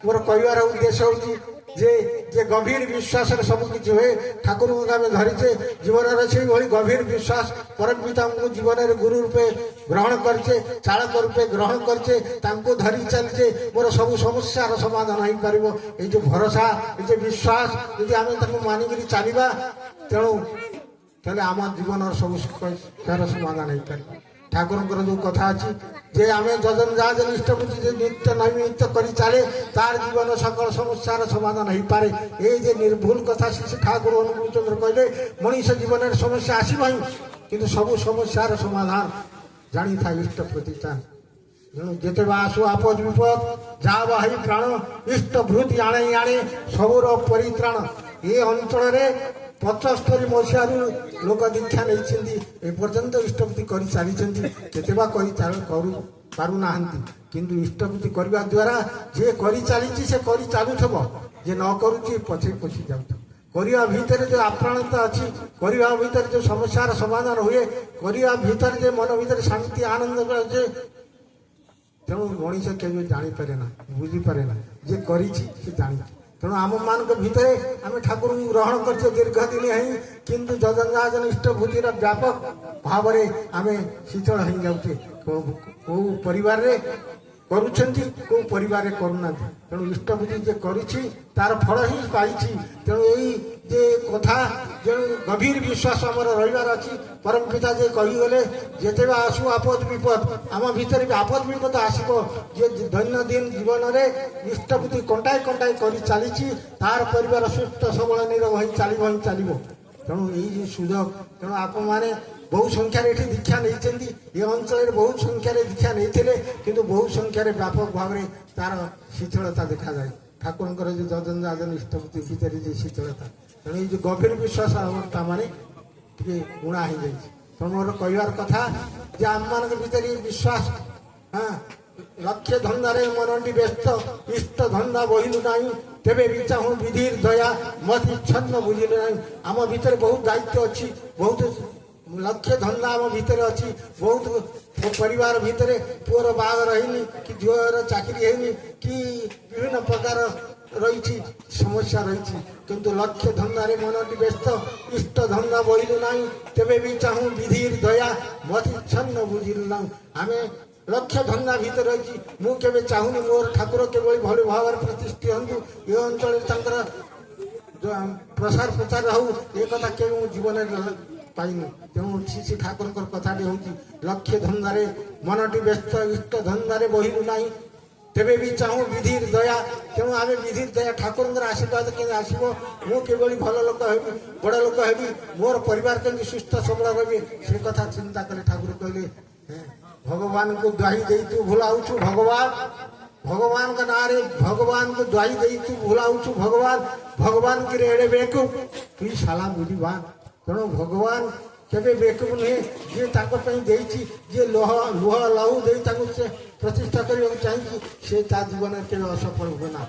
मोर कहबार उद्देश्य हूँ जे जे गभीर विश्वास सबकि हुए ठाकुर को आम धरीचे जीवन से गभीर विश्वास परम पिता को जीवन में गुरु रूपे ग्रहण करचे चालक रूपे ग्रहण करचे धरी चलचे मोर सब समस्यार समाधान हो पार ये जो भरोसा ये विश्वास यदि आम मानिक चलवा तेणु तेल आम जीवन सब समस्यार समाधान हो पार ठाकुर जो कथा अच्छी जे आम जजन जहाजन इष्टपूर्ति जो नित्य नैमित्त कर चले तार जीवन सकल समस्यार समाधान हो पारे ये जे निर्भुल कथा श्री ठाकुर अनुकूल चंद्र कहले मनीष जीवन में समस्या आसब किंतु सब समस्यार समाधान जानी था इष्ट प्रतिष्ठान तेणु जिते आसु आपद विपद जा बाही प्राण इष्ट भृति आणे आणे सबुर परित्राण ये अंचल 75 मसीह लोक दीक्षा नहीं पर्यंत इष्टपूर्ति कर चली किंतु इष्टपूर्ति करने द्वारा जे कर चली से कर चलुव जे न करुच्ची पछे पछी जाऊँ भितर जो आप्राणता अच्छी करने भितर जो समस्यार समाधान हुए करने भितर जो मन भीतर शांति आनंद जे तेणु मनीष के जापे ना बुझीपे ना जे कर जानी तेणु आम मान भितर आम ठाकुर ग्रहण कर दीर्घ दिन है किंतु जजन जहाजन इष्टभूतिर व्यापक भाव में आम शीतल हो जाऊे कौ परिवार कौ परिवार करूना तेणु इष्टभूति जे तार फल ही पाई तेणु यही जे कथा जो गभीर विश्वास आमर रहीबार अच्छी परम पिता जे कहीगले जिते आसु आपद विपद आम भितर भी आपद विपद आसो जे दैनंदिन जीवन में इष्टभूति कंटाए कंटाए कर चली तार परिवार सुस्थ सबल निरोग हो चलो तेणु यही सुजोग तेणु आप मैंने बहु संख्यार ये दीक्षा नहीं ये अंचल बहुत संख्यार दीक्षा नहीं किंतु बहु संख्यार व्यापक भाव में तार शीतलता देखा जाए ठाकुर जो जजन जहाजन इष्टभूति भितर जो शीतलता तेणु ये गभीर विश्वास मैंने टे गुणा हो जाए तेणु मोर कहबार कथा जे आम मान भीतर विश्वास हाँ लक्ष्य धंदारे मनटी व्यस्त इष्ट धंदा बहिलु ना तेरे भी चाहूँ विधिर दया मत इच्छन्न बुझिलु ना आम भीतर बहुत दायित्व अच्छी बहुत लक्ष्य धंदा आम भितर अच्छी बहुत परिवार भितर पुअर बाहर है कि झीवर चाकरी है कि विभिन्न प्रकार रही समस्या रही किंतु लक्ष्य धंदारे मनटी व्यस्त इष्ट धंदा बहिलु ना तेरे भी चाहूँ विधिर दया मत इच्छन्न बुझिलु ना आम लक्ष्य धंदा भितर रही मुझे चाहूनी मोर ठाकुर केवल भल भाव प्रतिष्ठित हूँ ये अंचल प्रसार प्रचार हो ये कथा के जीवन पाइनी तेणु श्री ठाकुर कथाटी हूँ लक्ष्य धंदारे मनटी व्यस्त इष्ट धंदारे बहिलु ना तेरे भी चाहूँ विधिर दया तेणु आम विधिर दया ठाकुर आशीर्वाद के आसो मुझे भल लोक हेबी बड़ लोक हेबी मोर परिवार के सुस्थ सबल रही से कथा चिंता कले ठाकुर कहले भगवान को दुआई दे तू भुलाऊछु भगवान का नारे भगवान को दुआई दे तू भुलाऊछु भगवान की रेड़े बेकू तु साला बुझीबान तेणु भगवान केवे बेकूफ नुहे जी जे लुह लहू दे प्रतिष्ठा करने चाहिए से जीवन के असफल हुए ना।